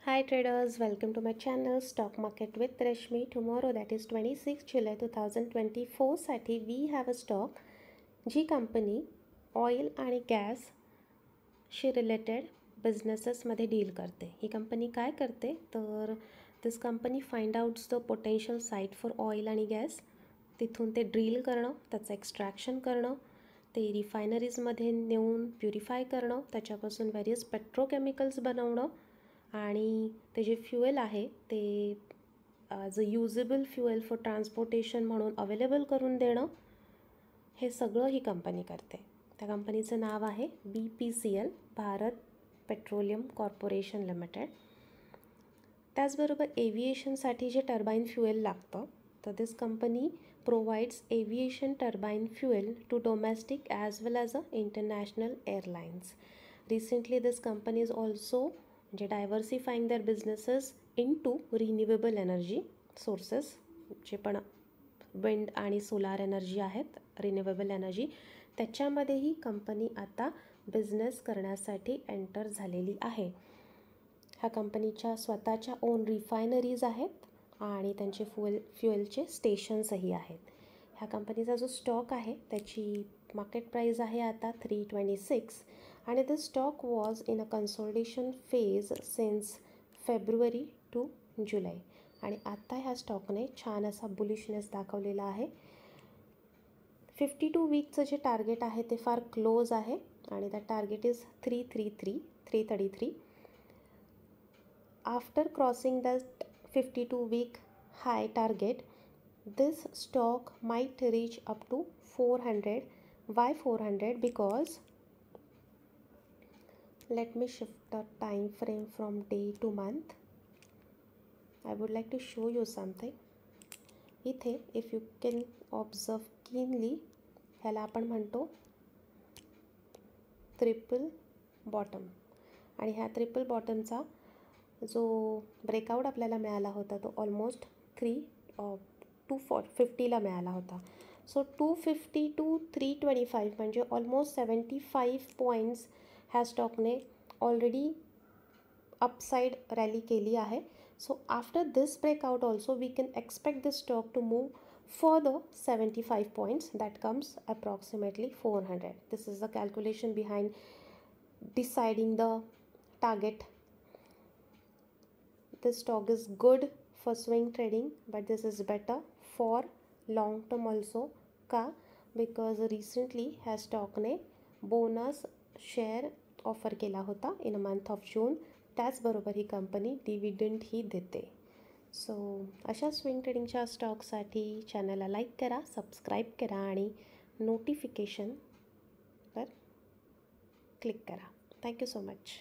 Hi traders, welcome to my channel Stock Market with Rashmi. Tomorrow, that is 26 July 2024 साठी we have a stock जी company oil आणि gas शी related बिझनेसेसमध्ये deal करते. ही company काय करते तर this company find outs the potential site for oil आणि गॅस. तिथून ते ड्रिल करणं, त्याचं एक्स्ट्रॅक्शन करणं, ते रिफायनरीजमध्ये नेऊन प्युरिफाय करणं, त्याच्यापासून व्हेरियस पेट्रोकेमिकल्स बनवणं आणि ते जे फ्युएल आहे ते as a usable fuel for transportation म्हणून अवेलेबल करून देणं, हे सगळं ही कंपनी करते. त्या कंपनीचं नाव आहे BPCL, Bharat petroleum corporation limited. त्याचबरोबर एव्हिएशनसाठी जे टर्बाईन फ्युएल लागतं तर this company provides aviation turbine fuel to domestic as well as a international airlines. Recently this company is also म्हणजे diversifying their businesses into renewable energy sources, जे पण wind आणि solar energy आहेत, renewable energy, त्याच्यामध्येही company आता business करण्यासाठी enter झालेली आहे. ह्या कंपनीच्या स्वतःच्या ओन रिफायनरीज आहेत आणि त्यांचे फ्युएलचे स्टेशन्सही आहेत. ह्या कंपनीचा जो स्टॉक आहे त्याची मार्केट प्राईस आहे आता 326 आणि this stock was in a consolidation phase since February to July आणि आत्ता ह्या स्टॉकने छान असा बुलिशनेस दाखवलेला आहे. 52 वीकचं जे टार्गेट आहे ते फार क्लोज आहे आणि that target is 333. After crossing that 52 week high target, this stock might reach up to 400. Why 400? Because let me shift the time frame from day to month. I would like to show you something. इथे if you can observe keenly, ह्याला आपण म्हणतो triple bottom आणि ह्या triple बॉटमचा जो breakout आपल्याला मिळाला होता तो ऑलमोस्ट 250ला मिळाला होता. सो 250 टू 325 म्हणजे ऑलमोस्ट 75 पॉईंट्स ह्या स्टॉकने ऑलरेडी अपसाईड रॅली केली आहे. So after this breakout also we can expect this stock to move further 75 points, that comes approximately 400. This is the calculation behind deciding the target. This stock is good for swing trading, but this is better for long term also. का? Because recently ह्या स्टॉकने bonus share offer केला होता in a month of June. त्याचबरोबर ही company डिव्हिडंडही देते. So अशा swing ट्रेडिंगच्या स्टॉकसाठी चॅनलला like करा, सबस्क्राईब करा आणि नोटिफिकेशनवर क्लिक करा. Thank you so much.